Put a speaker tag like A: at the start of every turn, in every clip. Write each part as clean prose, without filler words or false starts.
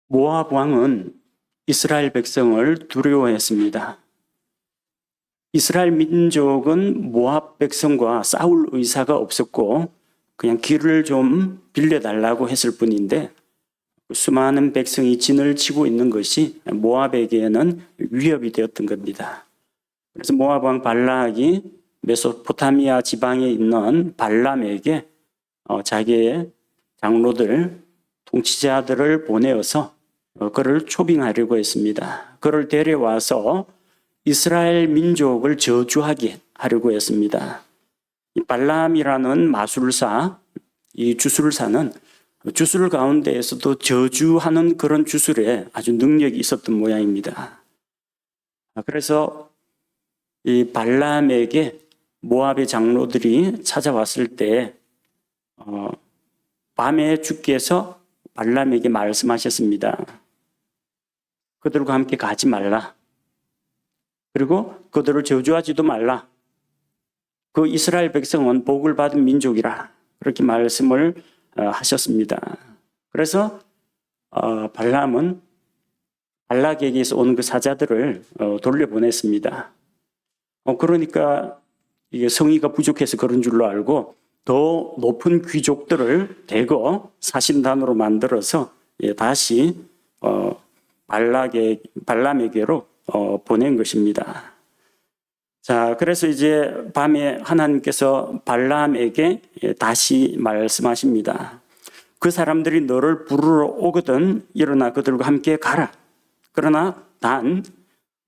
A: 모압 왕은 이스라엘 백성을 두려워했습니다. 이스라엘 민족은 모압 백성과 싸울 의사가 없었고 그냥 길을 좀 빌려달라고 했을 뿐인데 수많은 백성이 진을 치고 있는 것이 모압에게는 위협이 되었던 겁니다. 그래서 모압 왕 발락이 메소포타미아 지방에 있는 발람에게 자기의 장로들, 통치자들을 보내어서 그를 초빙하려고 했습니다. 그를 데려와서 이스라엘 민족을 저주하게 하려고 했습니다. 이 발람이라는 마술사, 이 주술사는 주술 가운데에서도 저주하는 그런 주술에 아주 능력이 있었던 모양입니다. 그래서 이 발람에게 모압의 장로들이 찾아왔을 때 밤에 주께서 발람에게 말씀하셨습니다. 그들과 함께 가지 말라. 그리고 그들을 저주하지도 말라. 그 이스라엘 백성은 복을 받은 민족이라. 그렇게 말씀을 하셨습니다. 그래서 발람은 발락에게서 온 그 사자들을 돌려보냈습니다. 그러니까 이게 성의가 부족해서 그런 줄로 알고 더 높은 귀족들을 대거 사신단으로 만들어서 다시 발람에게로 보낸 것입니다. 자, 그래서 이제 밤에 하나님께서 발람에게 다시 말씀하십니다. 그 사람들이 너를 부르러 오거든 일어나 그들과 함께 가라. 그러나 단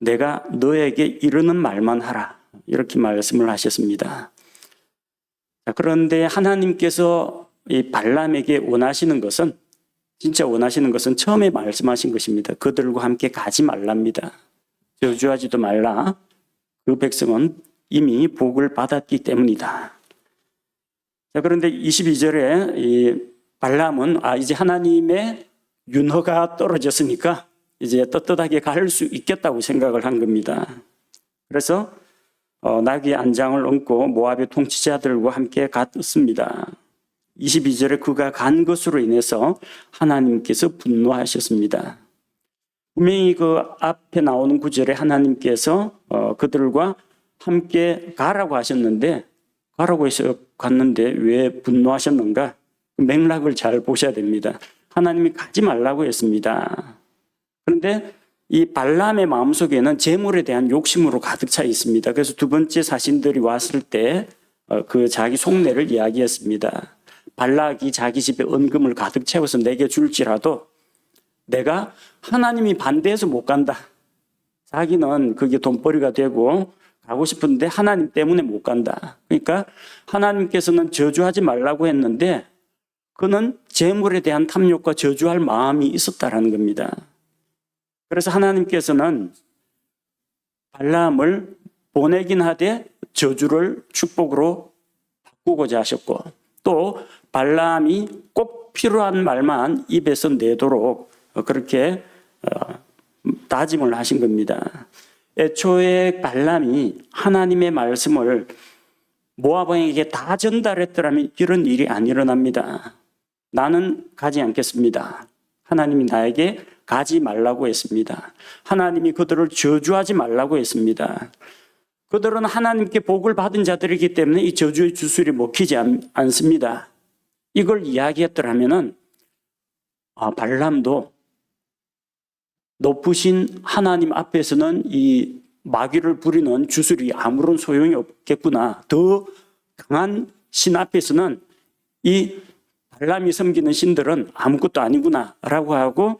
A: 내가 너에게 이르는 말만 하라. 이렇게 말씀을 하셨습니다. 자, 그런데 하나님께서 이 발람에게 원하시는 것은 진짜 원하시는 것은 처음에 말씀하신 것입니다. 그들과 함께 가지 말랍니다. 저주하지도 말라. 그 백성은 이미 복을 받았기 때문이다. 자, 그런데 22절에 이 발람은 이제 하나님의 윤허가 떨어졌으니까 이제 떳떳하게 갈 수 있겠다고 생각을 한 겁니다. 그래서 나귀의 안장을 얹고 모압의 통치자들과 함께 갔습니다. 22절에 그가 간 것으로 인해서 하나님께서 분노하셨습니다. 분명히 그 앞에 나오는 구절에 하나님께서 그들과 함께 가라고 하셨는데 가라고 해서 갔는데 왜 분노하셨는가? 맥락을 잘 보셔야 됩니다. 하나님이 가지 말라고 했습니다. 그런데 이 발람의 마음속에는 재물에 대한 욕심으로 가득 차 있습니다. 그래서 두 번째 사신들이 왔을 때 그 자기 속내를 이야기했습니다. 발락이 자기 집에 은금을 가득 채워서 내게 줄지라도 내가 하나님이 반대해서 못 간다. 자기는 그게 돈벌이가 되고 가고 싶은데 하나님 때문에 못 간다. 그러니까 하나님께서는 저주하지 말라고 했는데 그는 재물에 대한 탐욕과 저주할 마음이 있었다라는 겁니다. 그래서 하나님께서는 발람을 보내긴 하되 저주를 축복으로 바꾸고자 하셨고 또 발람이 꼭 필요한 말만 입에서 내도록 그렇게 다짐을 하신 겁니다. 애초에 발람이 하나님의 말씀을 모압 왕에게 다 전달했더라면 이런 일이 안 일어납니다. 나는 가지 않겠습니다. 하나님이 나에게 가지 말라고 했습니다. 하나님이 그들을 저주하지 말라고 했습니다. 그들은 하나님께 복을 받은 자들이기 때문에 이 저주의 주술이 먹히지 않습니다. 이걸 이야기했더라면 발람도 높으신 하나님 앞에서는 이 마귀를 부리는 주술이 아무런 소용이 없겠구나. 더 강한 신 앞에서는 이 발람이 섬기는 신들은 아무것도 아니구나 라고 하고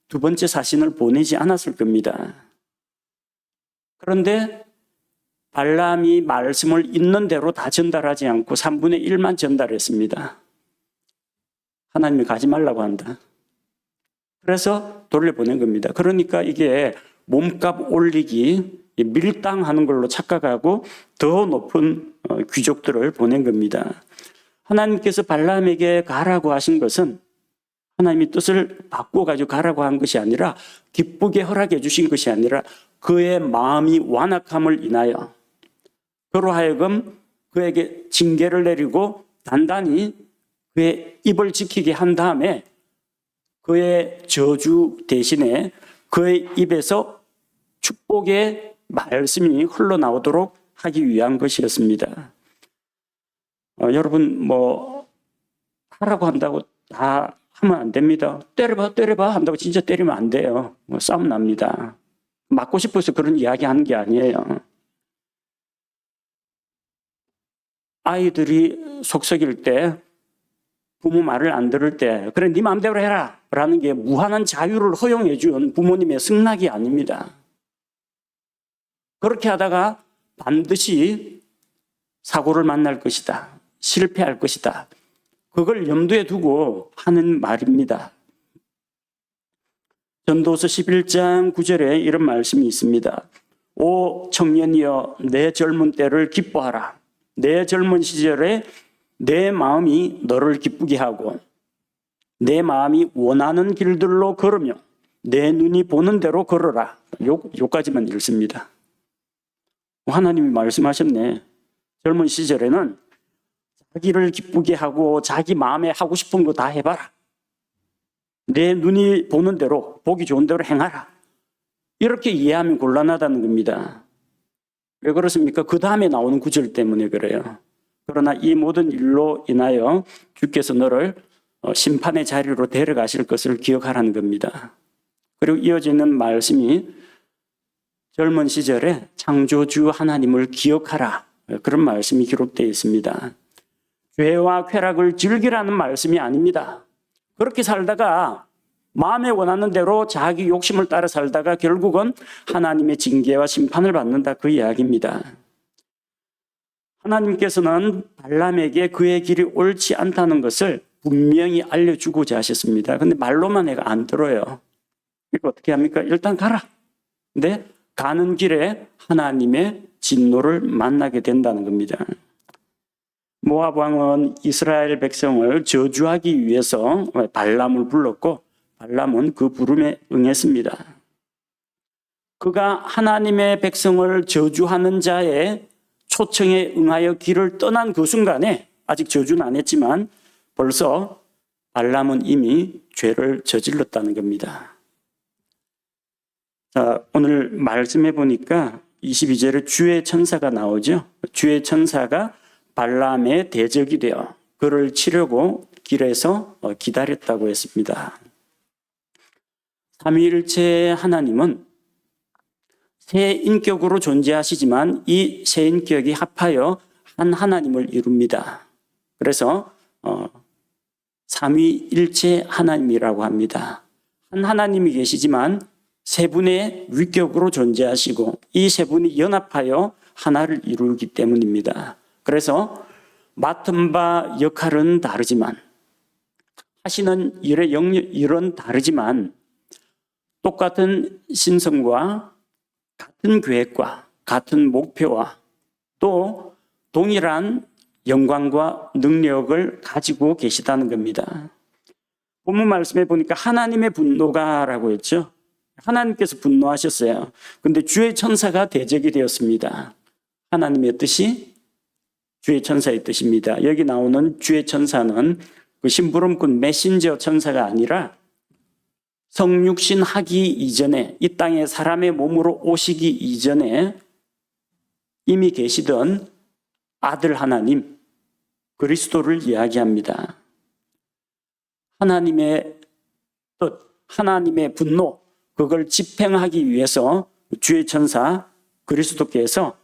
A: 두 번째 사신을 보내지 않았을 겁니다. 그런데 발람이 말씀을 있는 대로 다 전달하지 않고 3분의 1만 전달했습니다. 하나님이 가지 말라고 한다. 그래서 돌려보낸 겁니다. 그러니까 이게 몸값 올리기, 밀당하는 걸로 착각하고 더 높은 귀족들을 보낸 겁니다. 하나님께서 발람에게 가라고 하신 것은 하나님이 뜻을 바꿔가지고 가라고 한 것이 아니라 기쁘게 허락해 주신 것이 아니라 그의 마음이 완악함을 인하여 그로 하여금 그에게 징계를 내리고 단단히 그의 입을 지키게 한 다음에 그의 저주 대신에 그의 입에서 축복의 말씀이 흘러나오도록 하기 위한 것이었습니다. 여러분 하라고 한다고 다 하면 안 됩니다. 때려봐 한다고 진짜 때리면 안 돼요. 싸움 납니다. 맞고 싶어서 그런 이야기 하는 게 아니에요. 아이들이 속썩일 때, 부모 말을 안 들을 때, 그래 네 마음대로 해라 라는 게 무한한 자유를 허용해 준 부모님의 승낙이 아닙니다. 그렇게 하다가 반드시 사고를 만날 것이다. 실패할 것이다. 그걸 염두에 두고 하는 말입니다. 전도서 11장 9절에 이런 말씀이 있습니다. 오 청년이여 내 젊은 때를 기뻐하라. 내 젊은 시절에 내 마음이 너를 기쁘게 하고 내 마음이 원하는 길들로 걸으며 내 눈이 보는 대로 걸어라. 요까지만 읽습니다. 하나님이 말씀하셨네. 젊은 시절에는 자기를 기쁘게 하고 자기 마음에 하고 싶은 거 다 해봐라. 내 눈이 보는 대로 보기 좋은 대로 행하라. 이렇게 이해하면 곤란하다는 겁니다. 왜 그렇습니까? 그 다음에 나오는 구절 때문에 그래요. 그러나 이 모든 일로 인하여 주께서 너를 심판의 자리로 데려가실 것을 기억하라는 겁니다. 그리고 이어지는 말씀이 젊은 시절에 창조주 하나님을 기억하라. 그런 말씀이 기록되어 있습니다. 죄와 쾌락을 즐기라는 말씀이 아닙니다. 그렇게 살다가 마음에 원하는 대로 자기 욕심을 따라 살다가 결국은 하나님의 징계와 심판을 받는다 그 이야기입니다. 하나님께서는 발람에게 그의 길이 옳지 않다는 것을 분명히 알려주고자 하셨습니다. 근데 말로만 해가 안 들어요. 이거 어떻게 합니까? 일단 가라. 근데 가는 길에 하나님의 진노를 만나게 된다는 겁니다. 모압 왕은 이스라엘 백성을 저주하기 위해서 발람을 불렀고 발람은 그 부름에 응했습니다. 그가 하나님의 백성을 저주하는 자의 초청에 응하여 길을 떠난 그 순간에 아직 저주는 안 했지만 벌써 발람은 이미 죄를 저질렀다는 겁니다. 자, 오늘 말씀해 보니까 22절에 주의 천사가 나오죠. 주의 천사가 발람의 대적이 되어 그를 치려고 길에서 기다렸다고 했습니다. 삼위일체 하나님은 세 인격으로 존재하시지만 이 세 인격이 합하여 한 하나님을 이룹니다. 그래서 삼위일체 하나님이라고 합니다. 한 하나님이 계시지만 세 분의 위격으로 존재하시고 이 세 분이 연합하여 하나를 이루기 때문입니다. 그래서 맡은 바 역할은 다르지만 하시는 일의 영역은 다르지만 똑같은 신성과 같은 계획과 같은 목표와 또 동일한 영광과 능력을 가지고 계시다는 겁니다. 본문 말씀에 보니까 하나님의 분노가라고 했죠. 하나님께서 분노하셨어요. 그런데 주의 천사가 대적이 되었습니다. 하나님의 뜻이 주의 천사의 뜻입니다. 여기 나오는 주의 천사는 그 심부름꾼 메신저 천사가 아니라 성육신 하기 이전에 이 땅에 사람의 몸으로 오시기 이전에 이미 계시던 아들 하나님 그리스도를 이야기합니다. 하나님의 뜻, 하나님의 분노 그걸 집행하기 위해서 주의 천사 그리스도께서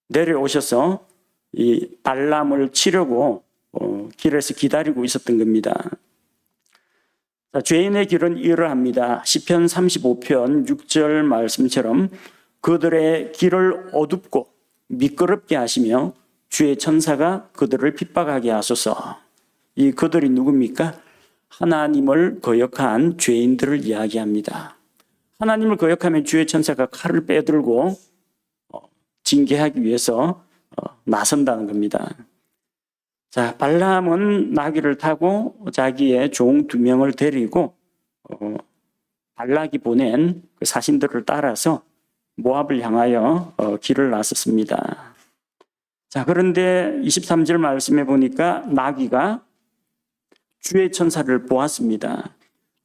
A: 내려오셔서 이 발람을 치려고 길에서 기다리고 있었던 겁니다. 자, 죄인의 길은 이러합니다. 시편 35편 6절 말씀처럼 그들의 길을 어둡고 미끄럽게 하시며 주의 천사가 그들을 핍박하게 하소서. 이 그들이 누굽니까? 하나님을 거역한 죄인들을 이야기합니다. 하나님을 거역하면 주의 천사가 칼을 빼들고 징계하기 위해서 나선다는 겁니다. 자, 발람은 나귀를 타고 자기의 종 2명을 데리고 발락이 보낸 그 사신들을 따라서 모압을 향하여 길을 나섰습니다. 자, 그런데 23절 말씀해 보니까 나귀가 주의 천사를 보았습니다.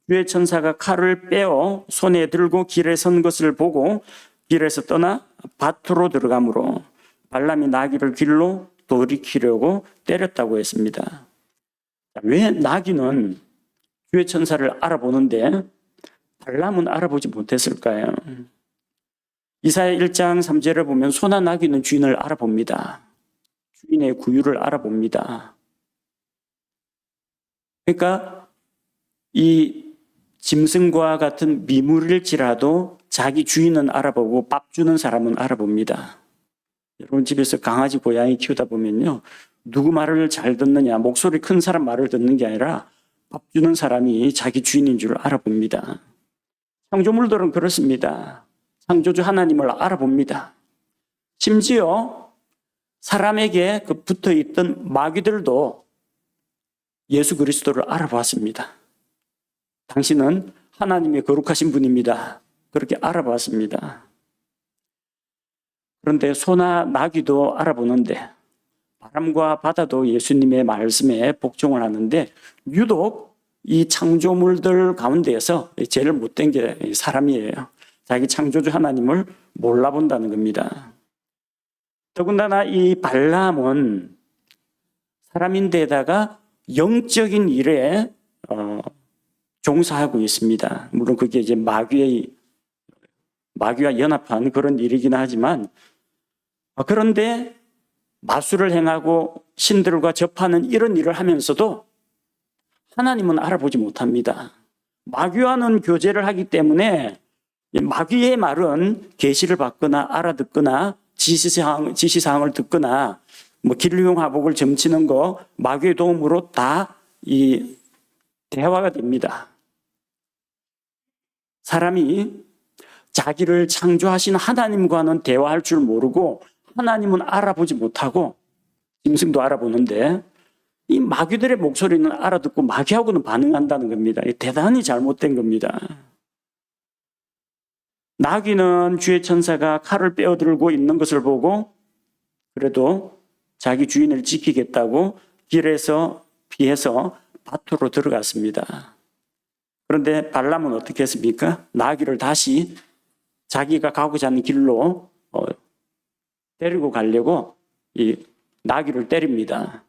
A: 주의 천사가 칼을 빼어 손에 들고 길에 선 것을 보고 길에서 떠나 밭으로 들어가므로 발람이 나귀를 길로 돌이키려고 때렸다고 했습니다. 왜 나귀는 주의 천사를 알아보는데 발람은 알아보지 못했을까요? 이사야 1장 3절에 보면 소나 나귀는 주인을 알아봅니다. 주인의 구유를 알아봅니다. 그러니까 이 짐승과 같은 미물일지라도 자기 주인은 알아보고 밥 주는 사람은 알아봅니다. 여러분 집에서 강아지, 고양이 키우다 보면요. 누구 말을 잘 듣느냐, 목소리 큰 사람 말을 듣는 게 아니라 밥 주는 사람이 자기 주인인 줄 알아봅니다. 창조물들은 그렇습니다. 창조주 하나님을 알아봅니다. 심지어 사람에게 그 붙어있던 마귀들도 예수 그리스도를 알아봤습니다. 당신은 하나님의 거룩하신 분입니다. 그렇게 알아봤습니다. 그런데 소나 나귀도 알아보는데 바람과 바다도 예수님의 말씀에 복종을 하는데 유독 이 창조물들 가운데에서 제일 못된 게 사람이에요. 자기 창조주 하나님을 몰라본다는 겁니다. 더군다나 이 발람은 사람인데다가 영적인 일에 종사하고 있습니다. 물론 그게 이제 마귀와 연합한 그런 일이긴 하지만 그런데 마술을 행하고 신들과 접하는 이런 일을 하면서도 하나님은 알아보지 못합니다. 마귀와는 교제를 하기 때문에 마귀의 말은 계시를 받거나 알아듣거나 지시사항을 듣거나 길흉화복을 점치는 거 마귀의 도움으로 다 이 대화가 됩니다. 사람이 자기를 창조하신 하나님과는 대화할 줄 모르고 하나님은 알아보지 못하고 짐승도 알아보는데 이 마귀들의 목소리는 알아듣고 마귀하고는 반응한다는 겁니다. 대단히 잘못된 겁니다. 나귀는 주의 천사가 칼을 빼어들고 있는 것을 보고 그래도 자기 주인을 지키겠다고 길에서 피해서 밭으로 들어갔습니다. 그런데 발람은 어떻게 했습니까? 나귀를 다시 자기가 가고자 하는 길로 데리고 가려고 이 나귀를 때립니다.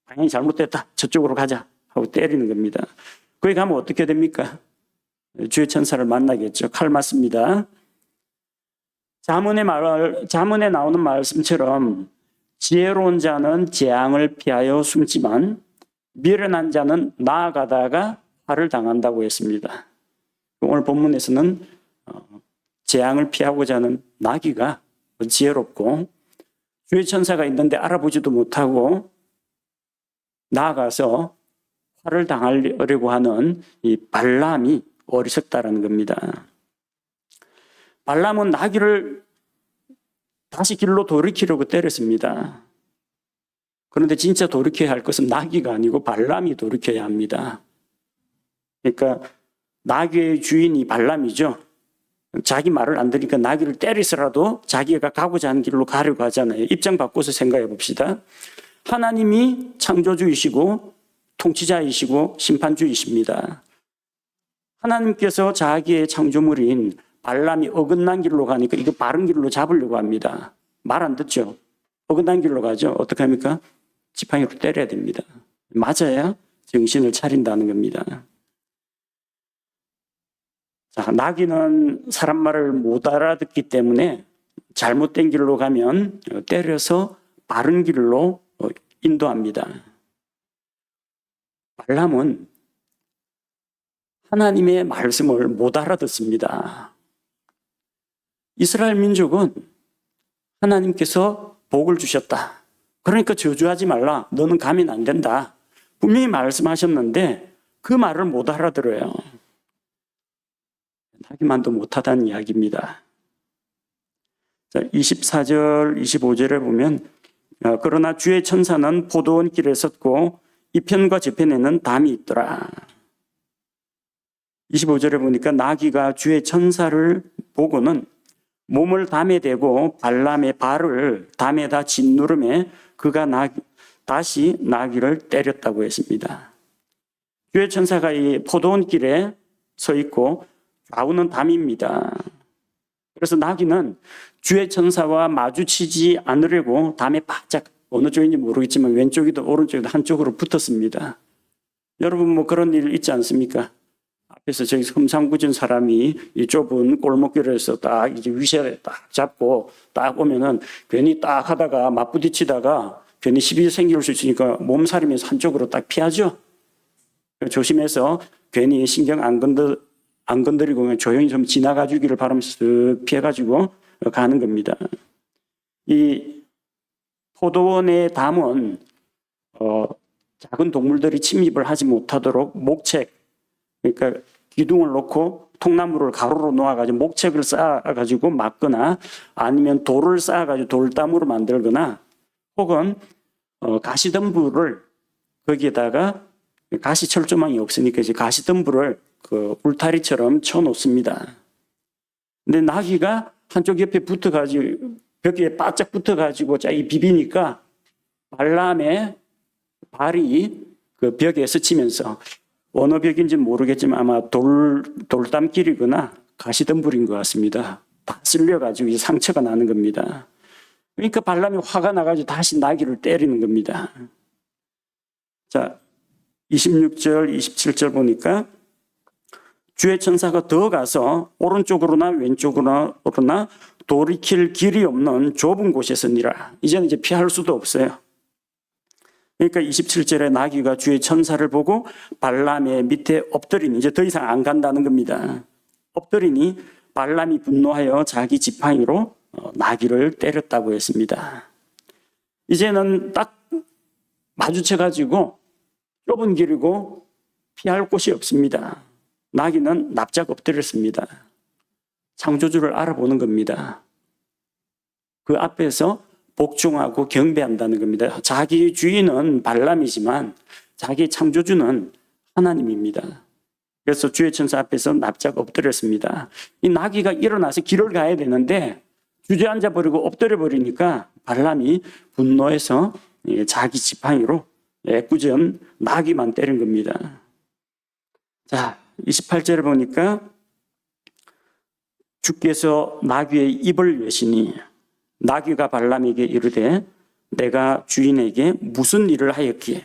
A: 방향이 잘못됐다. 저쪽으로 가자 하고 때리는 겁니다. 거기 가면 어떻게 됩니까? 주의 천사를 만나겠죠. 칼 맞습니다. 잠언에 나오는 말씀처럼 지혜로운 자는 재앙을 피하여 숨지만 미련한 자는 나아가다가 화를 당한다고 했습니다. 오늘 본문에서는 재앙을 피하고자 하는 나귀가 지혜롭고 주의 천사가 있는데 알아보지도 못하고 나아가서 화를 당하려고 하는 이 발람이 어리석다라는 겁니다. 발람은 나귀를 다시 길로 돌이키려고 때렸습니다. 그런데 진짜 돌이켜야 할 것은 나귀가 아니고 발람이 돌이켜야 합니다. 그러니까 나귀의 주인이 발람이죠. 자기 말을 안 들으니까 나귀를 때리서라도 자기가 가고자 하는 길로 가려고 하잖아요. 입장 바꿔서 생각해 봅시다. 하나님이 창조주이시고 통치자이시고 심판주이십니다. 하나님께서 자기의 창조물인 발람이 어긋난 길로 가니까 이거 바른 길로 잡으려고 합니다. 말 안 듣죠? 어긋난 길로 가죠? 어떻게 합니까? 지팡이로 때려야 됩니다. 맞아야 정신을 차린다는 겁니다. 자, 나귀는 사람 말을 못 알아듣기 때문에 잘못된 길로 가면 때려서 바른 길로 인도합니다. 발람은 하나님의 말씀을 못 알아듣습니다. 이스라엘 민족은 하나님께서 복을 주셨다. 그러니까 저주하지 말라. 너는 가면 안 된다. 분명히 말씀하셨는데 그 말을 못 알아들어요. 하기만도 못하다는 이야기입니다. 자, 24절, 25절에 보면 그러나 주의 천사는 포도원 길에 섰고 이편과 저편에는 담이 있더라. 25절에 보니까 나귀가 주의 천사를 보고는 몸을 담에 대고 발람의 발을 담에다 짓누름에 그가 다시 나귀를 때렸다고 했습니다. 주의 천사가 이 포도원 길에 서 있고 좌우는 담입니다. 그래서 나귀는 주의 천사와 마주치지 않으려고 담에 바짝, 어느 쪽인지 모르겠지만 왼쪽이든 오른쪽이든 한쪽으로 붙었습니다. 여러분 뭐 그런 일 있지 않습니까? 앞에서 저기 흠상궂은 사람이 이 좁은 골목길에서 딱 이제 위세 딱 잡고 딱 오면은 괜히 딱 하다가 맞부딪히다가 괜히 시비 생길 수 있으니까 몸살이면서 한쪽으로 딱 피하죠. 조심해서 괜히 신경 안 건드리고 그냥 조용히 좀 지나가 주기를 바라면서 쓱 피해가지고 가는 겁니다. 이 포도원의 담은 작은 동물들이 침입을 하지 못하도록 목책, 그러니까 기둥을 놓고 통나무를 가로로 놓아가지고 목책을 쌓아가지고 막거나 아니면 돌을 쌓아가지고 돌담으로 만들거나 혹은 가시덤불을 거기에다가 가시철조망이 없으니까 이제 가시덤불을 그 울타리처럼 쳐놓습니다. 근데 나귀가 한쪽 옆에 붙어가지고 벽에 바짝 붙어가지고 이 비비니까 발람의 발이 그 벽에 스치면서 어느 벽인지 모르겠지만 아마 돌담길이거나 가시덤불인 것 같습니다. 다 쓸려가지고 상처가 나는 겁니다. 그러니까 발람이 화가 나가지고 다시 나귀를 때리는 겁니다. 자, 26절, 27절 보니까 주의 천사가 더 가서 오른쪽으로나 왼쪽으로나 돌이킬 길이 없는 좁은 곳에서니라. 이제는 이제 피할 수도 없어요. 그러니까 27절에 나귀가 주의 천사를 보고 발람의 밑에 엎드리니 이제 더 이상 안 간다는 겁니다. 엎드리니 발람이 분노하여 자기 지팡이로 나귀를 때렸다고 했습니다. 이제는 딱 마주쳐가지고 좁은 길이고 피할 곳이 없습니다. 나귀는 납작 엎드렸습니다. 창조주를 알아보는 겁니다. 그 앞에서 복종하고 경배한다는 겁니다. 자기 주인은 발람이지만 자기 창조주는 하나님입니다. 그래서 주의 천사 앞에서 납작 엎드렸습니다. 이 나귀가 일어나서 길을 가야 되는데 주저앉아 버리고 엎드려 버리니까 발람이 분노해서 자기 지팡이로 애꿎은 나귀만 때린 겁니다. 자, 28절에 보니까 주께서 나귀의 입을 여시니 나귀가 발람에게 이르되 내가 주인에게 무슨 일을 하였기에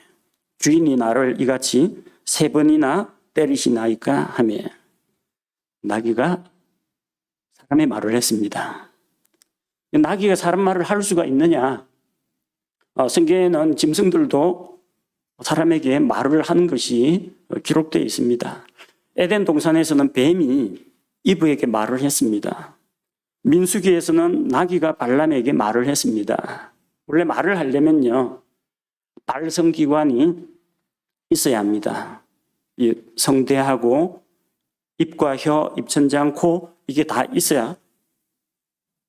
A: 주인이 나를 이같이 3번이나 때리시나이까 하며 나귀가 사람의 말을 했습니다. 나귀가 사람 말을 할 수가 있느냐? 성경에는 짐승들도 사람에게 말을 하는 것이 기록되어 있습니다. 에덴 동산에서는 뱀이 이브에게 말을 했습니다. 민수기에서는 나귀가 발람에게 말을 했습니다. 원래 말을 하려면요, 발성기관이 있어야 합니다. 이 성대하고 입과 혀, 입천장, 코 이게 다 있어야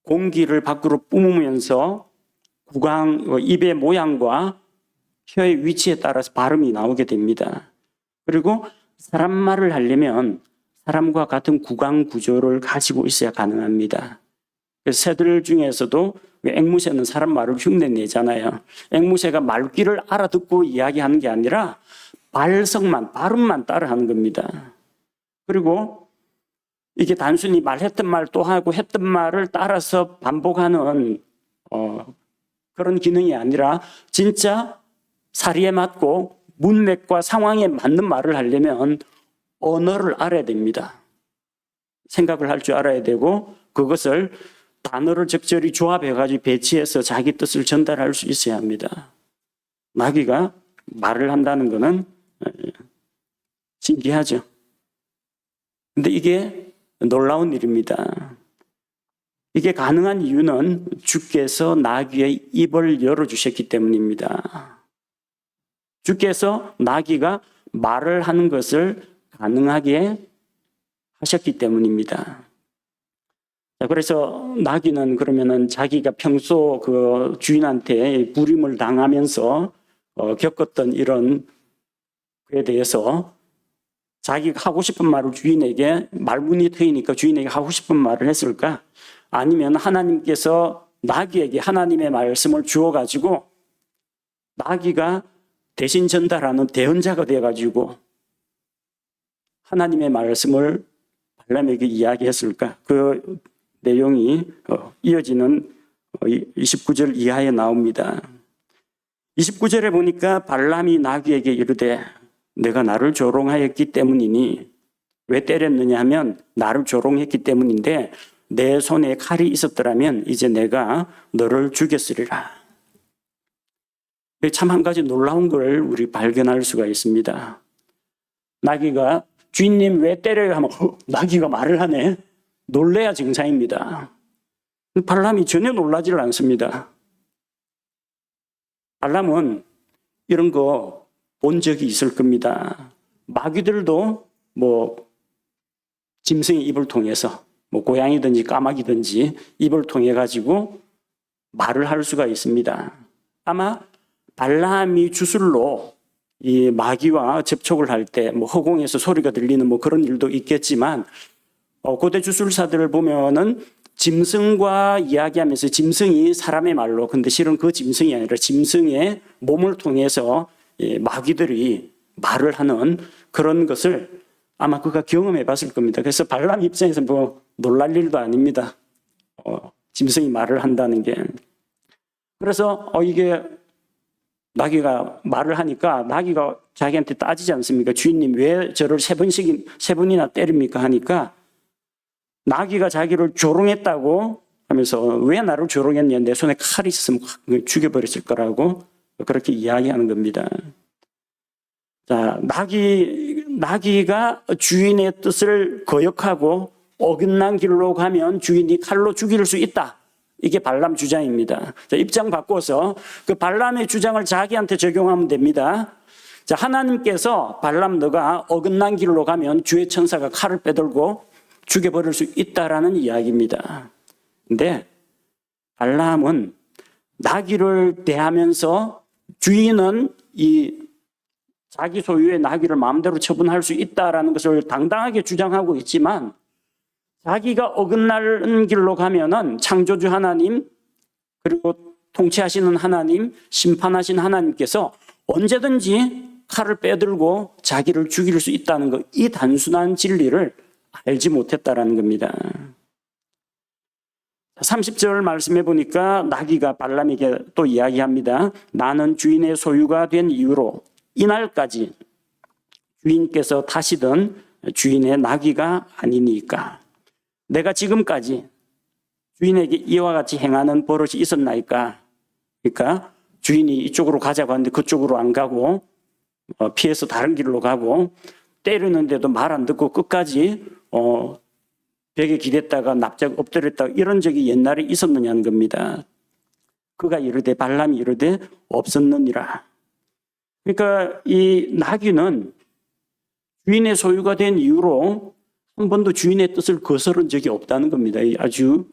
A: 공기를 밖으로 뿜으면서 구강, 입의 모양과 혀의 위치에 따라서 발음이 나오게 됩니다. 그리고 사람 말을 하려면 사람과 같은 구강 구조를 가지고 있어야 가능합니다. 그래서 새들 중에서도 앵무새는 사람 말을 흉내내잖아요. 앵무새가 말귀를 알아듣고 이야기하는 게 아니라 발성만, 발음만 따라하는 겁니다. 그리고 이게 단순히 말했던 말 또 하고 했던 말을 따라서 반복하는 그런 기능이 아니라 진짜 사리에 맞고 문맥과 상황에 맞는 말을 하려면 언어를 알아야 됩니다. 생각을 할 줄 알아야 되고 그것을 단어를 적절히 조합해가지고 배치해서 자기 뜻을 전달할 수 있어야 합니다. 나귀가 말을 한다는 것은 신기하죠. 근데 이게 놀라운 일입니다. 이게 가능한 이유는 주께서 나귀의 입을 열어주셨기 때문입니다. 주께서 나귀가 말을 하는 것을 가능하게 하셨기 때문입니다. 그래서 나귀는 그러면은 자기가 평소 그 주인한테 부림을 당하면서 겪었던 이런 그에 대해서 자기가 하고 싶은 말을 주인에게 말문이 트이니까 주인에게 하고 싶은 말을 했을까? 아니면 하나님께서 나귀에게 하나님의 말씀을 주어가지고 나귀가 대신 전달하는 대언자가 되어가지고 하나님의 말씀을 발람에게 이야기했을까? 그 내용이 이어지는 29절 이하에 나옵니다. 29절에 보니까 발람이 나귀에게 이르되 내가 나를 조롱하였기 때문이니, 왜 때렸느냐 하면 나를 조롱했기 때문인데 내 손에 칼이 있었더라면 이제 내가 너를 죽였으리라. 참 한 가지 놀라운 걸 우리 발견할 수가 있습니다. 나귀가 주인님 왜 때려요 하면 나귀가 말을 하네. 놀래야 정상입니다. 발람이 전혀 놀라지를 않습니다. 발람은 이런 거 본 적이 있을 겁니다. 마귀들도 짐승의 입을 통해서 고양이든지 까마귀든지 입을 통해 가지고 말을 할 수가 있습니다. 아마 발람이 주술로 이 마귀와 접촉을 할 때 허공에서 소리가 들리는 그런 일도 있겠지만, 고대 주술사들을 보면은 짐승과 이야기하면서 짐승이 사람의 말로, 근데 실은 그 짐승이 아니라 짐승의 몸을 통해서 마귀들이 말을 하는 그런 것을 아마 그가 경험해 봤을 겁니다. 그래서 발람 입장에서 놀랄 일도 아닙니다. 짐승이 말을 한다는 게. 그래서 이게 나귀가 말을 하니까 나귀가 자기한테 따지지 않습니까? 주인님 왜 저를 세 번이나 때립니까? 하니까 나귀가 자기를 조롱했다고 하면서 왜 나를 조롱했냐, 내 손에 칼이 있으면 죽여버렸을 거라고 그렇게 이야기하는 겁니다. 자, 나귀가 주인의 뜻을 거역하고 어긋난 길로 가면 주인이 칼로 죽일 수 있다. 이게 발람 주장입니다. 자, 입장 바꿔서 그 발람의 주장을 자기한테 적용하면 됩니다. 자, 하나님께서 발람 너가 어긋난 길로 가면 주의 천사가 칼을 빼들고 죽여버릴 수 있다라는 이야기입니다. 근데 발람은 나귀를 대하면서 주인은 이 자기 소유의 나귀를 마음대로 처분할 수 있다라는 것을 당당하게 주장하고 있지만, 자기가 어긋나는 길로 가면은 창조주 하나님, 그리고 통치하시는 하나님, 심판하신 하나님께서 언제든지 칼을 빼들고 자기를 죽일 수 있다는 것, 이 단순한 진리를 알지 못했다라는 겁니다. 30절 말씀해 보니까 나귀가 발람에게 또 이야기합니다. 나는 주인의 소유가 된 이후로 이날까지 주인께서 타시던 주인의 나귀가 아니니까 내가 지금까지 주인에게 이와 같이 행하는 버릇이 있었나이까? 그러니까 주인이 이쪽으로 가자고 하는데 그쪽으로 안 가고 피해서 다른 길로 가고, 때리는데도 말 안 듣고 끝까지 벽에 기댔다가 납작 엎드렸다가 이런 적이 옛날에 있었느냐는 겁니다. 그가 이르되, 발람이 이르되 없었느니라. 그러니까 이 나귀는 주인의 소유가 된 이후로 한 번도 주인의 뜻을 거스른 적이 없다는 겁니다. 아주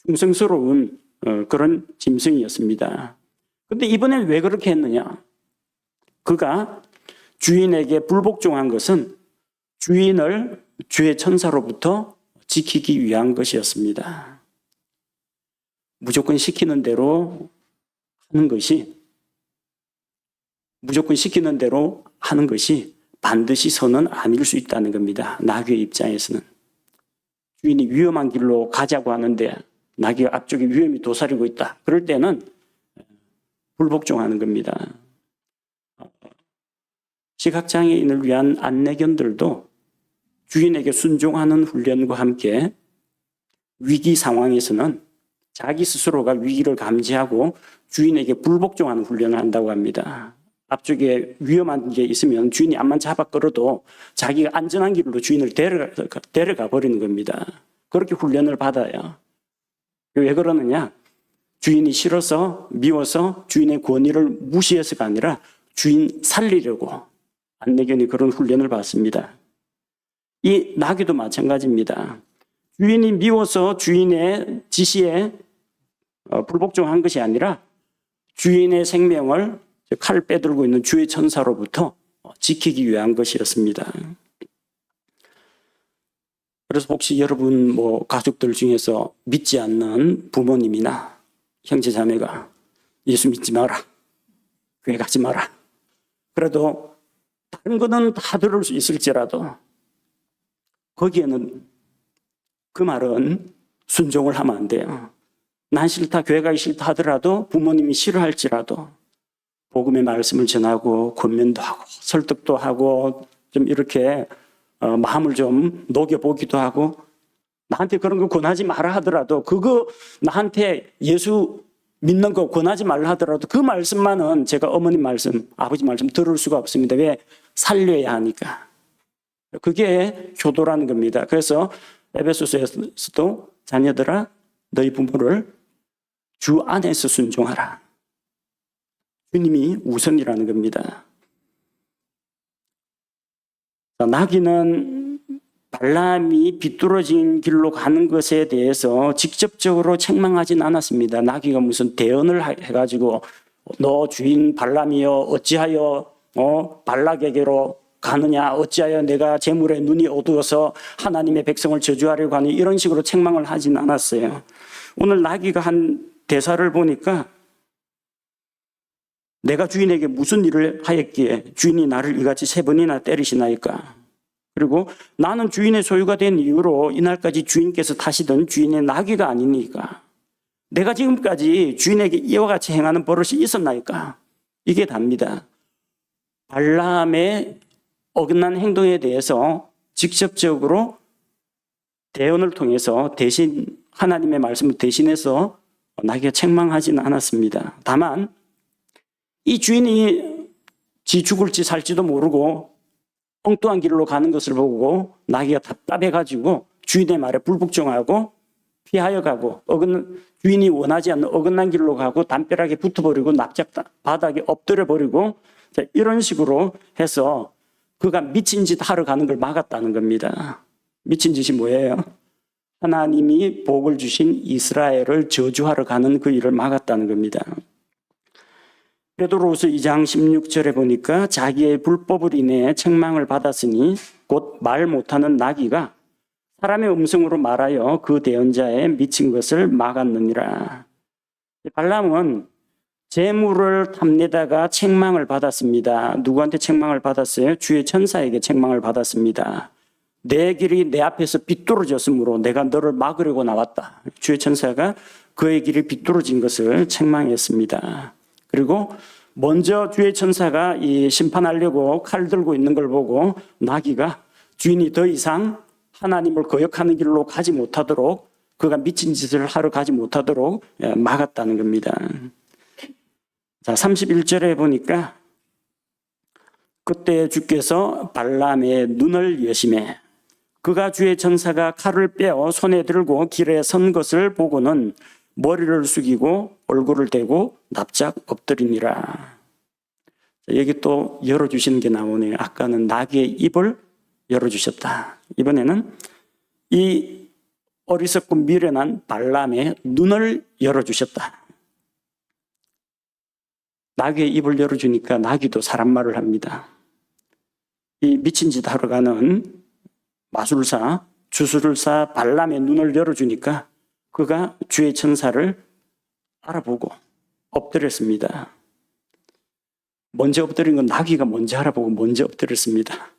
A: 충성스러운 그런 짐승이었습니다. 그런데 이번엔 왜 그렇게 했느냐? 그가 주인에게 불복종한 것은 주인을 주의 천사로부터 지키기 위한 것이었습니다. 무조건 시키는 대로 하는 것이 반드시 선은 아닐 수 있다는 겁니다. 나귀의 입장에서는. 주인이 위험한 길로 가자고 하는데 나귀가 앞쪽에 위험이 도사리고 있다. 그럴 때는 불복종하는 겁니다. 시각장애인을 위한 안내견들도 주인에게 순종하는 훈련과 함께 위기 상황에서는 자기 스스로가 위기를 감지하고 주인에게 불복종하는 훈련을 한다고 합니다. 앞쪽에 위험한 게 있으면 주인이 앞만 잡아 끌어도 자기가 안전한 길로 주인을 데려가 버리는 겁니다. 그렇게 훈련을 받아요. 왜 그러느냐? 주인이 싫어서, 미워서 주인의 권위를 무시해서가 아니라 주인 살리려고 안내견이 그런 훈련을 받습니다. 이 나귀도 마찬가지입니다. 주인이 미워서 주인의 지시에 불복종한 것이 아니라 주인의 생명을 칼을 빼들고 있는 주의 천사로부터 지키기 위한 것이었습니다. 그래서 혹시 여러분 가족들 중에서 믿지 않는 부모님이나 형제 자매가 예수 믿지 마라, 교회 가지 마라, 그래도 다른 거는 다 들을 수 있을지라도 거기에는 그 말은 순종을 하면 안 돼요. 난 싫다, 교회 가기 싫다 하더라도 부모님이 싫어할지라도 복음의 말씀을 전하고 권면도 하고 설득도 하고 좀 이렇게 마음을 좀 녹여보기도 하고 나한테 그런 거 권하지 마라 하더라도 그거 나한테 예수 믿는 거 권하지 말라 하더라도 그 말씀만은 제가 어머님 말씀, 아버지 말씀 들을 수가 없습니다. 왜? 살려야 하니까. 그게 효도라는 겁니다. 그래서 에베소서에서도 자녀들아 너희 부모를 주 안에서 순종하라. 주님이 우선이라는 겁니다. 나귀는 발람이 비뚤어진 길로 가는 것에 대해서 직접적으로 책망하진 않았습니다. 나귀가 무슨 대언을 해가지고 너 주인 발람이여 어찌하여 발락에게로 가느냐, 어찌하여 내가 재물에 눈이 어두워서 하나님의 백성을 저주하려고 하니, 이런 식으로 책망을 하진 않았어요. 오늘 나귀가 한 대사를 보니까 내가 주인에게 무슨 일을 하였기에 주인이 나를 이같이 3번이나 때리시나이까. 그리고 나는 주인의 소유가 된 이후로 이날까지 주인께서 타시던 주인의 나귀가 아니니까. 내가 지금까지 주인에게 이와 같이 행하는 버릇이 있었나이까. 이게 답니다. 발람의 어긋난 행동에 대해서 직접적으로 대언을 통해서 대신 하나님의 말씀을 대신해서 나귀가 책망하지는 않았습니다. 다만 이 주인이 지 죽을지 살지도 모르고 엉뚱한 길로 가는 것을 보고 나귀가 답답해가지고 주인의 말에 불복종하고 피하여 가고 주인이 원하지 않는 어긋난 길로 가고 담벼락에 붙어버리고 납작 바닥에 엎드려버리고 이런 식으로 해서 그가 미친 짓 하러 가는 걸 막았다는 겁니다. 미친 짓이 뭐예요? 하나님이 복을 주신 이스라엘을 저주하러 가는 그 일을 막았다는 겁니다. 베드로후서 2장 16절에 보니까 자기의 불법을 인해 책망을 받았으니 곧 말 못하는 나귀가 사람의 음성으로 말하여 그 대언자의 미친 것을 막았느니라. 발람은 재물을 탐내다가 책망을 받았습니다. 누구한테 책망을 받았어요? 주의 천사에게 책망을 받았습니다. 내 길이 내 앞에서 비뚤어졌으므로 내가 너를 막으려고 나왔다. 주의 천사가 그의 길이 비뚤어진 것을 책망했습니다. 그리고 먼저 주의 천사가 이 심판하려고 칼 들고 있는 걸 보고 나귀가 주인이 더 이상 하나님을 거역하는 길로 가지 못하도록, 그가 미친 짓을 하러 가지 못하도록 막았다는 겁니다. 자, 31절에 보니까 그때 주께서 발람의 눈을 여심해 그가 주의 천사가 칼을 빼어 손에 들고 길에 선 것을 보고는 머리를 숙이고 얼굴을 대고 납작 엎드리니라. 여기 또 열어주시는 게 나오네요. 아까는 나귀의 입을 열어주셨다. 이번에는 이 어리석고 미련한 발람의 눈을 열어주셨다. 나귀의 입을 열어주니까 나귀도 사람 말을 합니다. 이 미친 짓 하러 가는 마술사, 주술사 발람의 눈을 열어주니까 그가 주의 천사를 알아보고 엎드렸습니다. 먼저 엎드린 건 나귀가 먼저 알아보고 먼저 엎드렸습니다.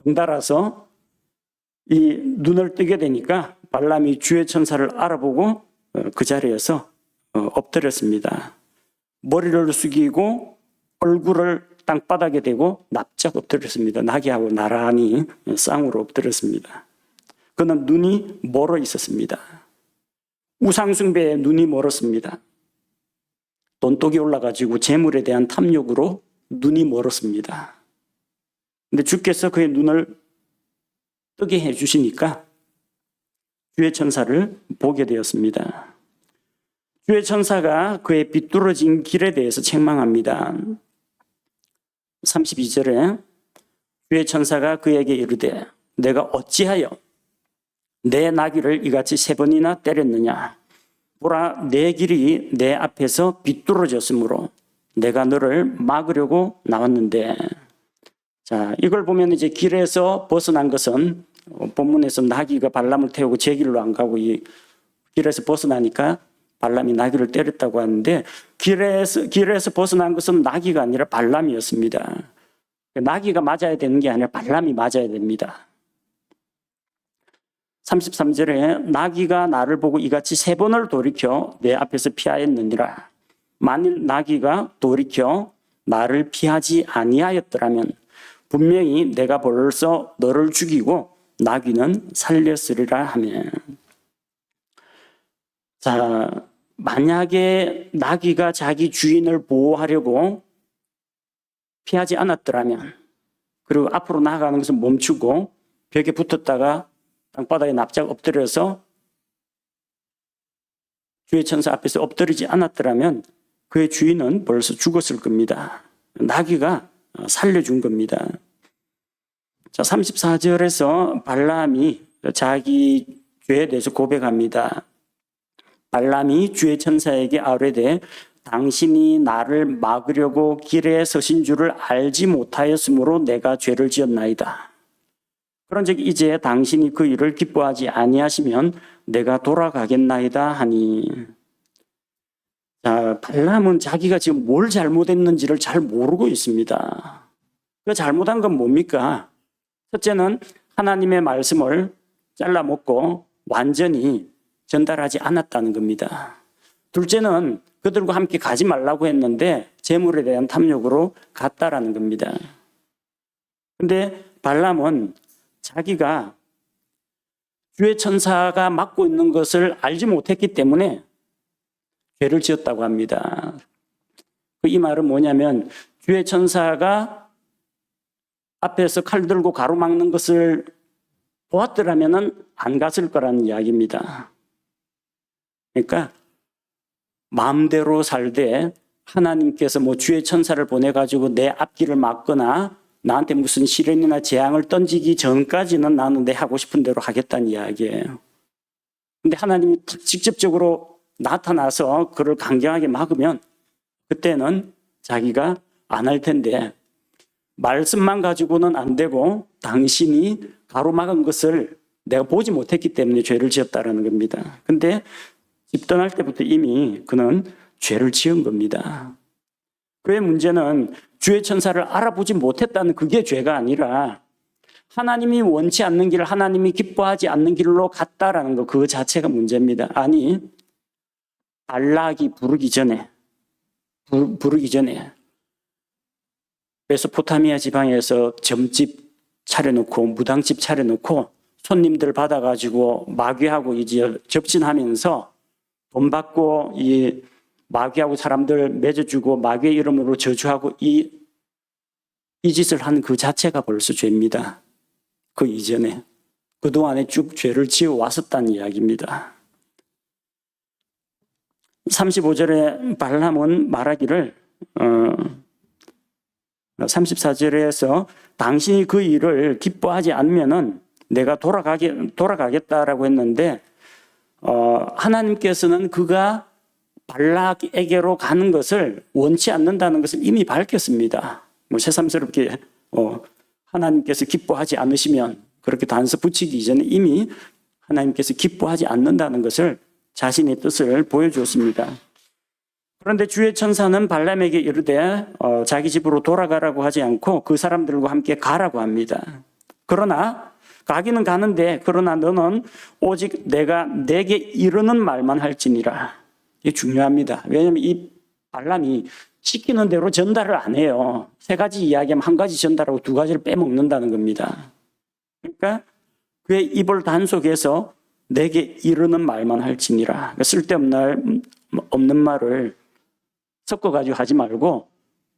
A: 덩달아서 이 눈을 뜨게 되니까 발람이 주의 천사를 알아보고 그 자리에서 엎드렸습니다. 머리를 숙이고 얼굴을 땅바닥에 대고 납작 엎드렸습니다. 나귀하고 나란히 쌍으로 엎드렸습니다. 그는 눈이 멀어 있었습니다. 우상숭배에 눈이 멀었습니다. 돈독이 올라가지고 재물에 대한 탐욕으로 눈이 멀었습니다. 근데 주께서 그의 눈을 뜨게 해주시니까 주의 천사를 보게 되었습니다. 주의 천사가 그의 비뚤어진 길에 대해서 책망합니다. 32절에 주의 천사가 그에게 이르되 내가 어찌하여 내 나귀를 이같이 3번이나 때렸느냐. 보라, 내 길이 내 앞에서 비뚤어졌으므로 내가 너를 막으려고 나왔는데. 자, 이걸 보면 이제 길에서 벗어난 것은 본문에서 나귀가 발람을 태우고 제 길로 안 가고 이 길에서 벗어나니까 발람이 나귀를 때렸다고 하는데 길에서 벗어난 것은 나귀가 아니라 발람이었습니다. 나귀가 맞아야 되는 게 아니라 발람이 맞아야 됩니다. 33절에 나귀가 나를 보고 이같이 3번을 돌이켜 내 앞에서 피하였느니라. 만일 나귀가 돌이켜 나를 피하지 아니하였더라면 분명히 내가 벌써 너를 죽이고 나귀는 살렸으리라 하며. 자, 만약에 나귀가 자기 주인을 보호하려고 피하지 않았더라면, 그리고 앞으로 나아가는 것을 멈추고 벽에 붙었다가 땅바닥에 납작 엎드려서 주의 천사 앞에서 엎드리지 않았더라면 그의 주인은 벌써 죽었을 겁니다. 나귀가 살려준 겁니다. 자, 34절에서 발람이 자기 죄에 대해서 고백합니다. 발람이 주의 천사에게 아뢰되 당신이 나를 막으려고 길에 서신 줄을 알지 못하였으므로 내가 죄를 지었나이다. 그런즉 이제 당신이 그 일을 기뻐하지 아니하시면 내가 돌아가겠나이다 하니. 자, 발람은 자기가 지금 뭘 잘못했는지를 잘 모르고 있습니다. 그 잘못한 건 뭡니까? 첫째는 하나님의 말씀을 잘라먹고 완전히 전달하지 않았다는 겁니다. 둘째는 그들과 함께 가지 말라고 했는데 재물에 대한 탐욕으로 갔다라는 겁니다. 근데 발람은 자기가 주의 천사가 맡고 있는 것을 알지 못했기 때문에 죄를 지었다고 합니다. 이 말은 뭐냐면 주의 천사가 앞에서 칼 들고 가로막는 것을 보았더라면 안 갔을 거라는 이야기입니다. 그러니까 마음대로 살되 하나님께서 뭐 주의 천사를 보내가지고 내 앞길을 막거나 나한테 무슨 시련이나 재앙을 던지기 전까지는 나는 내 하고 싶은 대로 하겠다는 이야기예요. 근데 하나님이 직접적으로 나타나서 그를 강경하게 막으면 그때는 자기가 안 할 텐데 말씀만 가지고는 안 되고 당신이 가로막은 것을 내가 보지 못했기 때문에 죄를 지었다는 겁니다. 근데 집 떠날 때부터 이미 그는 죄를 지은 겁니다. 그의 문제는 주의 천사를 알아보지 못했다는 그게 죄가 아니라 하나님이 원치 않는 길, 하나님이 기뻐하지 않는 길로 갔다라는 거, 그 자체가 문제입니다. 아니, 발락이 부르기 전에 메소포타미아 지방에서 점집 차려놓고 무당집 차려놓고 손님들 받아가지고 마귀하고 이제 접진하면서 돈 받고 이 마귀하고 사람들 맺어주고 마귀의 이름으로 저주하고 이 짓을 한 그 자체가 벌써 죄입니다. 그 이전에 그동안에 쭉 죄를 지어 왔었다는 이야기입니다. 35절에 발람은 말하기를 34절에서 당신이 그 일을 기뻐하지 않으면은 내가 돌아가겠다라고 했는데 하나님께서는 그가 발락에게로 가는 것을 원치 않는다는 것을 이미 밝혔습니다. 뭐 새삼스럽게 하나님께서 기뻐하지 않으시면 그렇게 단서 붙이기 이전에 이미 하나님께서 기뻐하지 않는다는 것을 자신의 뜻을 보여주었습니다. 그런데 주의 천사는 발람에게 이르되 자기 집으로 돌아가라고 하지 않고 그 사람들과 함께 가라고 합니다. 그러나 가기는 가는데 그러나 너는 오직 내가 내게 이르는 말만 할지니라. 이게 중요합니다. 왜냐하면 이 발람이 시키는 대로 전달을 안 해요. 3가지 이야기하면 1가지 전달하고 2가지를 빼먹는다는 겁니다. 그러니까 그의 입을 단속해서 내게 이르는 말만 할지니라. 쓸데없는 말을 섞어가지고 하지 말고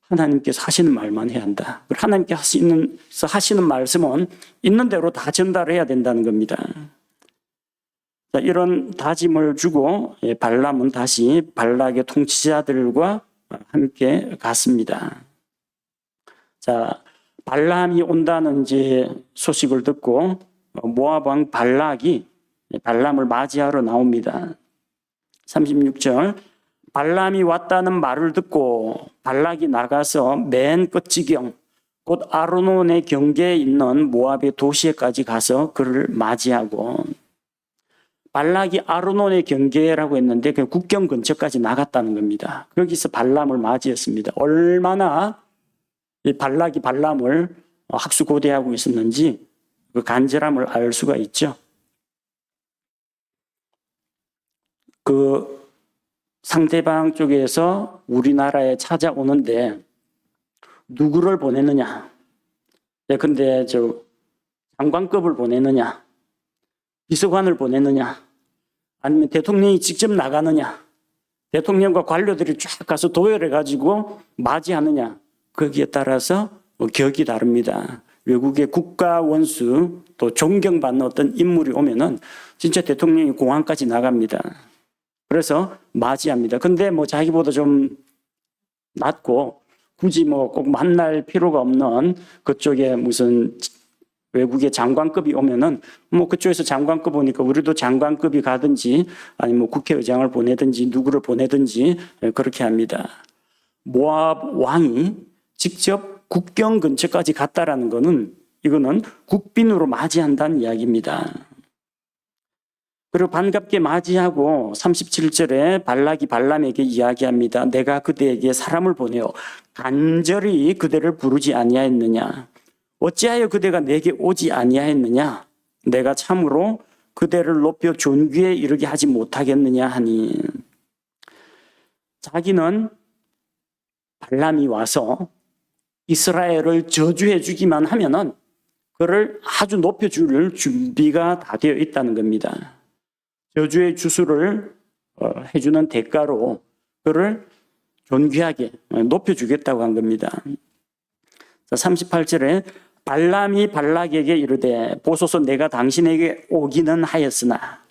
A: 하나님께서 하시는 말만 해야 한다. 하나님께서 하시는 말씀은 있는 대로 다 전달해야 된다는 겁니다. 자, 이런 다짐을 주고 발람은 다시 발락의 통치자들과 함께 갔습니다. 자, 발람이 온다는 이제 소식을 듣고 모압 왕 발락이 발람을 맞이하러 나옵니다. 36절 발람이 왔다는 말을 듣고 발락이 나가서 맨 끝지경 곧 아르논의 경계에 있는 모압의 도시에까지 가서 그를 맞이하고 발락이 아르논의 경계라고 했는데 그 국경 근처까지 나갔다는 겁니다. 거기서 발람을 맞이했습니다. 얼마나 이 발락이 발람을 학수고대하고 있었는지 그 간절함을 알 수가 있죠. 그 상대방 쪽에서 우리나라에 찾아오는데 누구를 보내느냐? 근데 장관급을 보내느냐? 비서관을 보내느냐? 아니면 대통령이 직접 나가느냐? 대통령과 관료들이 쫙 가서 도열해가지고 맞이하느냐? 거기에 따라서 격이 다릅니다. 외국의 국가 원수 또 존경받는 어떤 인물이 오면은 진짜 대통령이 공항까지 나갑니다. 그래서 맞이합니다. 근데 자기보다 좀 낫고 굳이 꼭 만날 필요가 없는 그쪽에 무슨 외국의 장관급이 오면은 그쪽에서 장관급 오니까 우리도 장관급이 가든지 아니면 국회의장을 보내든지 누구를 보내든지 그렇게 합니다. 모압 왕이 직접 국경 근처까지 갔다라는 거는 이거는 국빈으로 맞이한다는 이야기입니다. 그리고 반갑게 맞이하고 37절에 발락이 발람에게 이야기합니다. 내가 그대에게 사람을 보내어 간절히 그대를 부르지 아니하였느냐? 어찌하여 그대가 내게 오지 아니하였느냐? 내가 참으로 그대를 높여 존귀에 이르게 하지 못하겠느냐 하니, 자기는 발람이 와서 이스라엘을 저주해 주기만 하면은 그를 아주 높여줄 준비가 다 되어 있다는 겁니다. 저주의 주수를 해주는 대가로 그를 존귀하게 높여주겠다고 한 겁니다. 38절에 발람이 발락에게 이르되 보소서 내가 당신에게 오기는 하였으나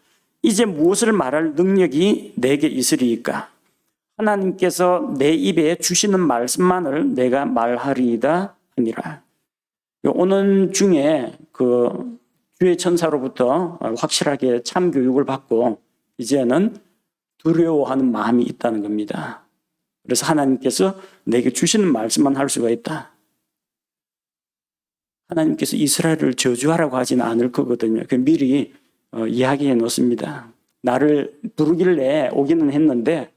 A: 이제 무엇을 말할 능력이 내게 있으리이까? 하나님께서 내 입에 주시는 말씀만을 내가 말하리이다 하니라. 오는 중에 주의 천사로부터 확실하게 참 교육을 받고 이제는 두려워하는 마음이 있다는 겁니다. 그래서 하나님께서 내게 주시는 말씀만 할 수가 있다. 하나님께서 이스라엘을 저주하라고 하지는 않을 거거든요. 미리 이야기해 놓습니다. 나를 부르길래 오기는 했는데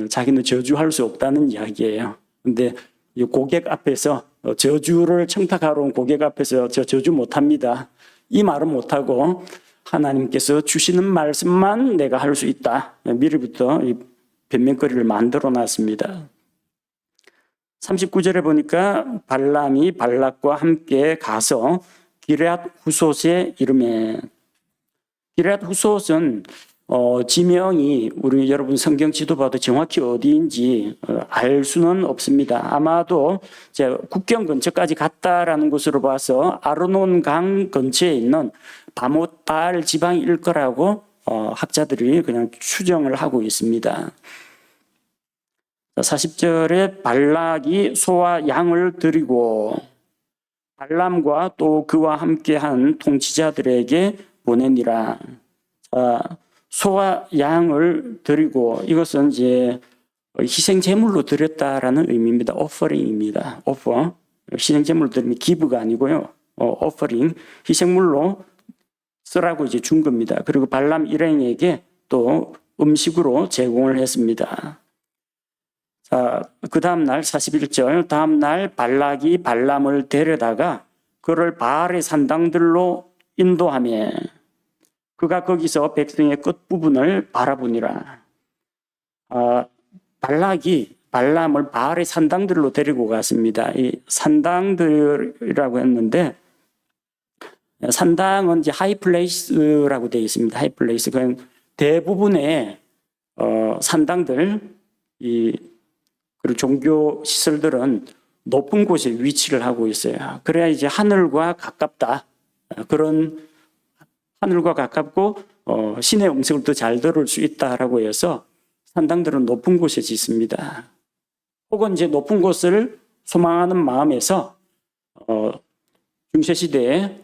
A: 자기는 저주할 수 없다는 이야기예요. 근데 이 고객 앞에서 저주를 청탁하러 온 고객 앞에서 저 저주 못합니다. 이 말은 못하고 하나님께서 주시는 말씀만 내가 할 수 있다. 미리부터 이 변명거리를 만들어 놨습니다. 39절에 보니까 발람이 발락과 함께 가서 기럇 후솥에 이르매, 기럇 후솥은 지명이 우리 여러분 성경 지도 봐도 정확히 어디인지 알 수는 없습니다. 아마도 국경 근처까지 갔다라는 것으로 봐서 아르논 강 근처에 있는 바못발 지방일 거라고 학자들이 그냥 추정을 하고 있습니다. 40절에 발락이 소와 양을 드리고 발람과 또 그와 함께한 통치자들에게 보내니라. 소와 양을 드리고 이것은 이제 희생 제물로 드렸다라는 의미입니다. 오퍼링입니다. 오퍼. 희생 제물로 드리면 기브가 아니고요. 오퍼링. 희생물로 쓰라고 이제 준 겁니다. 그리고 발람 일행에게 또 음식으로 제공을 했습니다. 자, 그 다음 날 41절 다음 날 발락이 발람을 데려다가 그를 바알의 산당들로 인도하며 그가 거기서 백성의 끝부분을 바라보니라. 발락이 발람을 바알의 산당들로 데리고 갔습니다. 이 산당들이라고 했는데 산당은 이제 하이플레이스라고 되어 있습니다. 하이플레이스. 그냥 대부분의 산당들 그리고 종교 시설들은 높은 곳에 위치를 하고 있어요. 그래야 이제 하늘과 가깝다. 그런 하늘과 가깝고 신의 음성을 더 잘 들을 수 있다라고 해서 산당들은 높은 곳에 짓습니다. 혹은 이제 높은 곳을 소망하는 마음에서 중세 시대에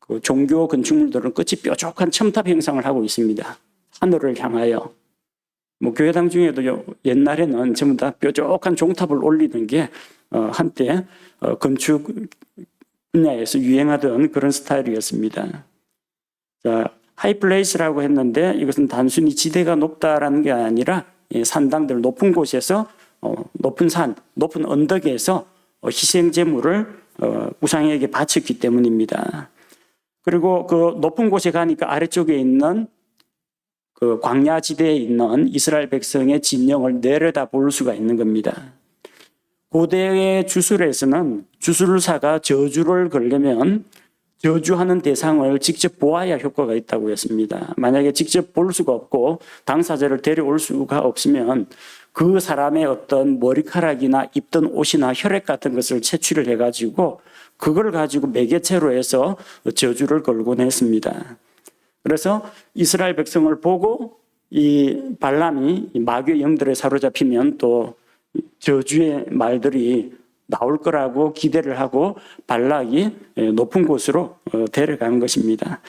A: 그 종교 건축물들은 끝이 뾰족한 첨탑 형상을 하고 있습니다. 하늘을 향하여. 교회당 중에도 옛날에는 전부 다 뾰족한 종탑을 올리는 게 한때 건축 분야에서 유행하던 그런 스타일이었습니다. 자, 하이플레이스라고 했는데 이것은 단순히 지대가 높다라는 게 아니라 산당들 높은 곳에서 높은 산, 높은 언덕에서 희생 제물을 우상에게 바쳤기 때문입니다. 그리고 그 높은 곳에 가니까 아래쪽에 있는 그 광야지대에 있는 이스라엘 백성의 진영을 내려다볼 수가 있는 겁니다. 고대의 주술에서는 주술사가 저주를 걸려면 저주하는 대상을 직접 보아야 효과가 있다고 했습니다. 만약에 직접 볼 수가 없고 당사자를 데려올 수가 없으면 그 사람의 어떤 머리카락이나 입던 옷이나 혈액 같은 것을 채취를 해가지고 그걸 가지고 매개체로 해서 저주를 걸곤 했습니다. 그래서 이스라엘 백성을 보고 이 발람이 마귀의 영들에 사로잡히면 또 저주의 말들이 나올 거라고 기대를 하고 발락이 높은 곳으로 데려간 것입니다.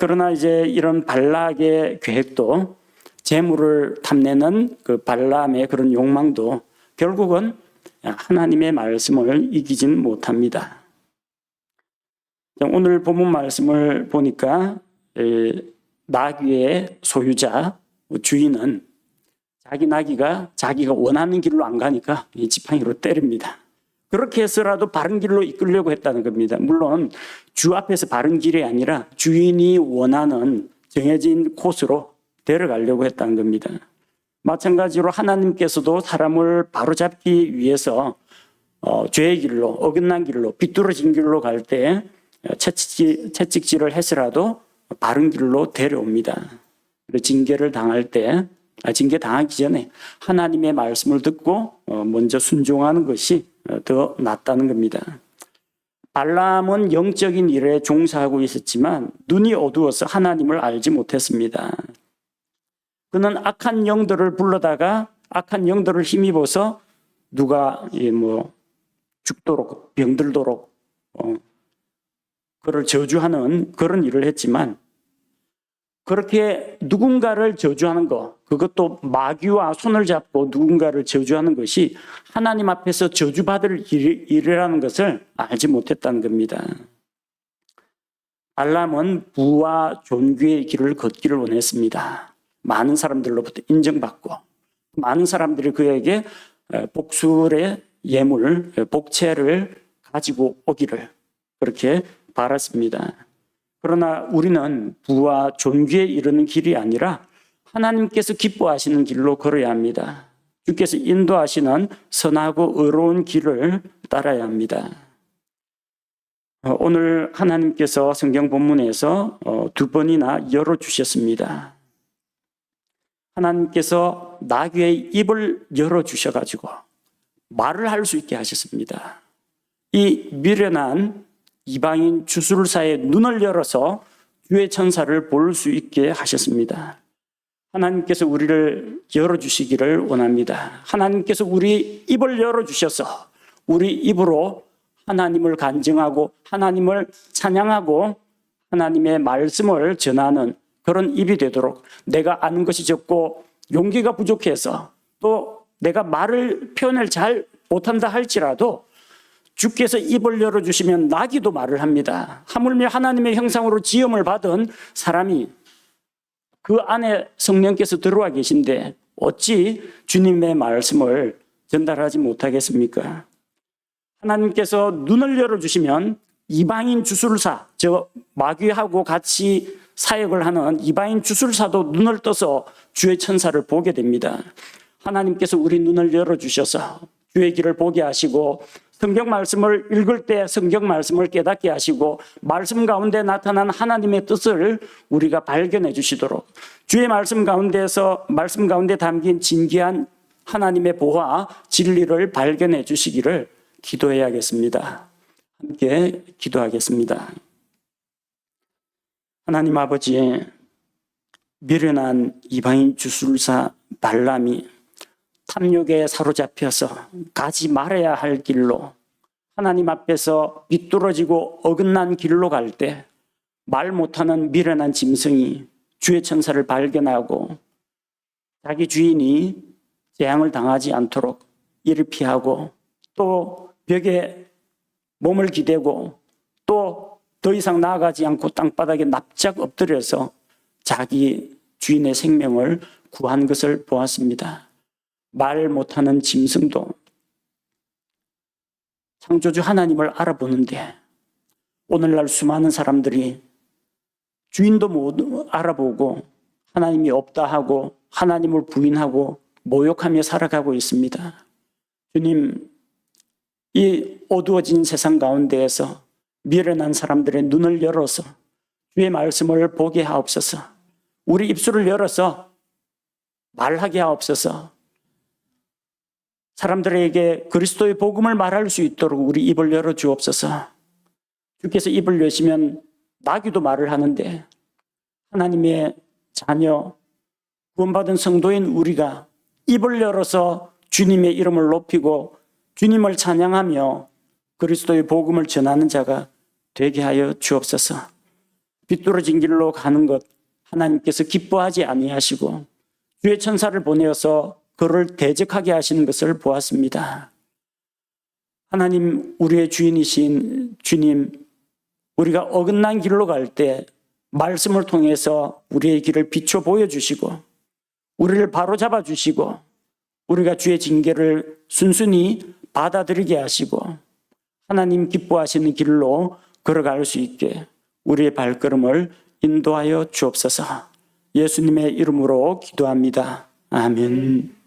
A: 그러나 이제 이런 발락의 계획도 재물을 탐내는 그 발람의 그런 욕망도 결국은 하나님의 말씀을 이기진 못합니다. 오늘 본문 말씀을 보니까 나귀의 소유자 주인은 자기 나귀가 자기가 원하는 길로 안 가니까 이 지팡이로 때립니다. 그렇게 해서라도 바른 길로 이끌려고 했다는 겁니다. 물론 주 앞에서 바른 길이 아니라 주인이 원하는 정해진 코스로 데려가려고 했다는 겁니다. 마찬가지로 하나님께서도 사람을 바로잡기 위해서 죄의 길로, 어긋난 길로, 비뚤어진 길로 갈 때 채찍질을 해서라도 바른 길로 데려옵니다. 징계를 당할 때, 징계 당하기 전에 하나님의 말씀을 듣고 먼저 순종하는 것이 더 낫다는 겁니다. 발람은 영적인 일에 종사하고 있었지만 눈이 어두워서 하나님을 알지 못했습니다. 그는 악한 영들을 불러다가 악한 영들을 힘입어서 누가 죽도록 병들도록 그를 저주하는 그런 일을 했지만 그렇게 누군가를 저주하는 것, 그것도 마귀와 손을 잡고 누군가를 저주하는 것이 하나님 앞에서 저주받을 일이라는 것을 알지 못했다는 겁니다. 발람은 부와 존귀의 길을 걷기를 원했습니다. 많은 사람들로부터 인정받고 많은 사람들이 그에게 복술의 예물, 복채를 가지고 오기를 그렇게 바랐습니다. 그러나 우리는 부와 존귀에 이르는 길이 아니라 하나님께서 기뻐하시는 길로 걸어야 합니다. 주께서 인도하시는 선하고 의로운 길을 따라야 합니다. 오늘 하나님께서 성경 본문에서 두 번이나 열어주셨습니다. 하나님께서 나귀의 입을 열어주셔가지고 말을 할 수 있게 하셨습니다. 이 미련한 이방인 주술사의 눈을 열어서 주의 천사를 볼 수 있게 하셨습니다. 하나님께서 우리를 열어주시기를 원합니다. 하나님께서 우리 입을 열어주셔서 우리 입으로 하나님을 간증하고 하나님을 찬양하고 하나님의 말씀을 전하는 그런 입이 되도록 내가 아는 것이 적고 용기가 부족해서 또 내가 말을 표현을 잘 못한다 할지라도 주께서 입을 열어주시면 나귀도 말을 합니다. 하물며 하나님의 형상으로 지음을 받은 사람이 그 안에 성령께서 들어와 계신데 어찌 주님의 말씀을 전달하지 못하겠습니까? 하나님께서 눈을 열어주시면 이방인 주술사, 저 마귀하고 같이 사역을 하는 이방인 주술사도 눈을 떠서 주의 천사를 보게 됩니다. 하나님께서 우리 눈을 열어주셔서 주의 길을 보게 하시고 성경 말씀을 읽을 때 성경 말씀을 깨닫게 하시고 말씀 가운데 나타난 하나님의 뜻을 우리가 발견해 주시도록 주의 말씀 가운데서 말씀 가운데 담긴 진귀한 하나님의 보화 진리를 발견해 주시기를 기도해야겠습니다. 함께 기도하겠습니다. 하나님 아버지, 미련한 이방인 주술사 발람이 탐욕에 사로잡혀서 가지 말아야 할 길로 하나님 앞에서 비뚤어지고 어긋난 길로 갈 때 말 못하는 미련한 짐승이 주의 천사를 발견하고 자기 주인이 재앙을 당하지 않도록 이를 피하고 또 벽에 몸을 기대고 또 더 이상 나아가지 않고 땅바닥에 납작 엎드려서 자기 주인의 생명을 구한 것을 보았습니다. 말 못하는 짐승도 창조주 하나님을 알아보는데 오늘날 수많은 사람들이 주인도 못 알아보고 하나님이 없다 하고 하나님을 부인하고 모욕하며 살아가고 있습니다. 주님, 이 어두워진 세상 가운데에서 미련한 사람들의 눈을 열어서 주의 말씀을 보게 하옵소서. 우리 입술을 열어서 말하게 하옵소서. 사람들에게 그리스도의 복음을 말할 수 있도록 우리 입을 열어 주옵소서. 주께서 입을 여시면 나귀도 말을 하는데 하나님의 자녀, 구원받은 성도인 우리가 입을 열어서 주님의 이름을 높이고 주님을 찬양하며 그리스도의 복음을 전하는 자가 되게 하여 주옵소서. 비뚤어진 길로 가는 것 하나님께서 기뻐하지 아니하시고 주의 천사를 보내어서 그를 대적하게 하시는 것을 보았습니다. 하나님, 우리의 주인이신 주님, 우리가 어긋난 길로 갈 때 말씀을 통해서 우리의 길을 비춰 보여주시고 우리를 바로잡아 주시고 우리가 주의 징계를 순순히 받아들이게 하시고 하나님 기뻐하시는 길로 걸어갈 수 있게 우리의 발걸음을 인도하여 주옵소서. 예수님의 이름으로 기도합니다. 아멘.